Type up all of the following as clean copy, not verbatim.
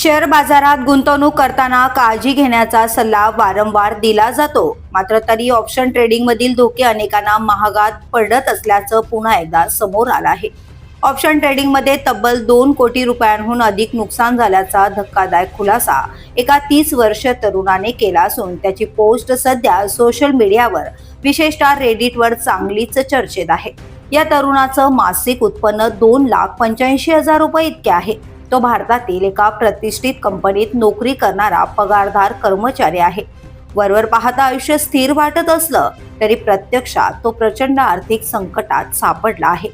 Share बाजारात गुंतवणूक करताना काळजी घेण्याचा सल्ला वारंवार दिला जातो, मात्र तरी ऑप्शन ट्रेडिंगमधील धोके अनेकांना महागात पडत असल्याचं पुन्हा एकदा समोर आलं आहे. ऑप्शन ट्रेडिंगमध्ये तब्बल 2 कोटी रुपयांहून अधिक नुकसान झाल्याचा धक्कादायक खुलासा एका 30 वर्षीय तरुणाने केला असून त्याची पोस्ट सध्या सोशल मीडियावर विशेषतः रेडिटवर चांगलीच चर्चेत आहे. या तरुणाचं मासिक उत्पन्न 2,85,000 रुपये इतके आहे. तो भारतातील एका प्रतिष्ठित कंपनीत नोकरी करणारा पगारदार कर्मचारी आहे. वरवर पाहता आयुष्य स्थिर वाटत असलं तरी प्रत्यक्षात तो प्रचंड आर्थिक संकटात सापडला आहे.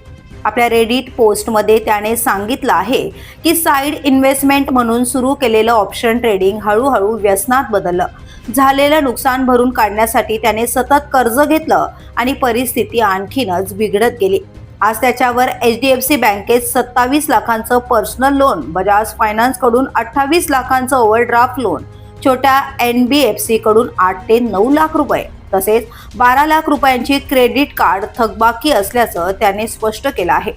आपल्या रेडिट पोस्टमध्ये त्याने सांगितलं आहे की साईड इन्व्हेस्टमेंट म्हणून सुरू केलेलं ऑप्शन ट्रेडिंग हळूहळू व्यसनात बदललं. झालेलं नुकसान भरून काढण्यासाठी त्याने सतत कर्ज घेतलं आणि परिस्थिती आणखीनच बिघडत गेली. आज त्याच्यावर HDFC बँकेत 27 लाखांचं पर्सनल लोन, बजाज फायनान्स कडून 28 लाखांचं ओव्हरड्राफ्ट लोन, छोट्या NBFC कडून 8 ते 9 लाख रुपये तसेच 12 लाख रुपयांची क्रेडिट कार्ड थकबाकी असल्याचं त्याने स्पष्ट केलं आहे.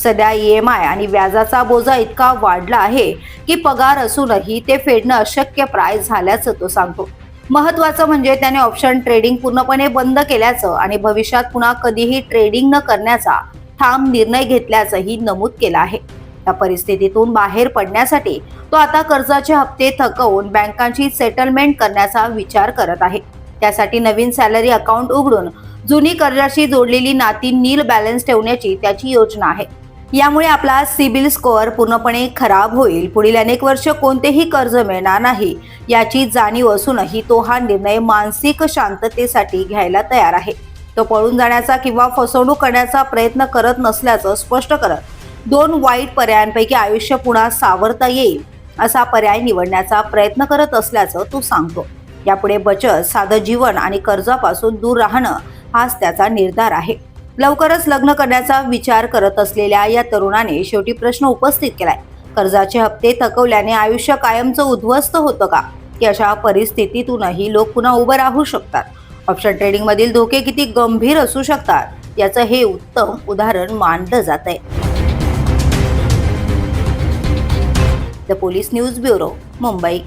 सध्या EMI आणि व्याजाचा बोजा इतका वाढला आहे की पगार असूनही ते फेडणं अशक्यप्राय झाल्याचं तो सांगतो. महत्त्वाचं म्हणजे त्याने ऑप्शन ट्रेडिंग पूर्णपणे बंद केल्याचं आणि भविष्यात पुन्हा कधीही ट्रेडिंग न करण्याचा ठाम निर्णय घेतल्याचंही नमूद केलं आहे. या परिस्थितीतून बाहेर पडण्यासाठी तो आता कर्जाचे हप्ते थकवून बँकांची सेटलमेंट करण्याचा विचार करत आहे. त्यासाठी नवीन सॅलरी अकाउंट उघडून जुनी कर्जाशी जोडलेली नाती नील बॅलन्स ठेवण्याची त्याची योजना आहे. यामुळे आपला सिबिल स्कोअर पूर्णपणे खराब होईल. पुढील अनेक वर्ष कोणतेही कर्ज मिळणार नाही याची जाणीव असूनही तो हा निर्णय मानसिक शांततेसाठी घ्यायला तयार आहे. तो पळून जाण्याचा किंवा फसवणूक करण्याचा प्रयत्न करत नसल्याचं स्पष्ट करत 2 वाईट पर्यायांपैकी आयुष्य पुन्हा सावरता येईल असा पर्याय निवडण्याचा प्रयत्न करत असल्याचं तो सांगतो. यापुढे बचत, साधं जीवन आणि कर्जापासून दूर राहणं हाच त्याचा निर्धार आहे. लवकरच लग्न करण्याचा विचार करत असलेल्या या तरुणाने शेवटी प्रश्न उपस्थित केलाय. कर्जाचे हप्ते थकवल्याने आयुष्य कायमचं उद्ध्वस्त होतं का, की अशा परिस्थितीतूनही लोक पुन्हा उभं राहू शकतात? ऑप्शन ट्रेडिंगमधील धोके किती गंभीर असू शकतात याचं हे उत्तम उदाहरण मानलं जात आहे. The police news bureau, Mumbai.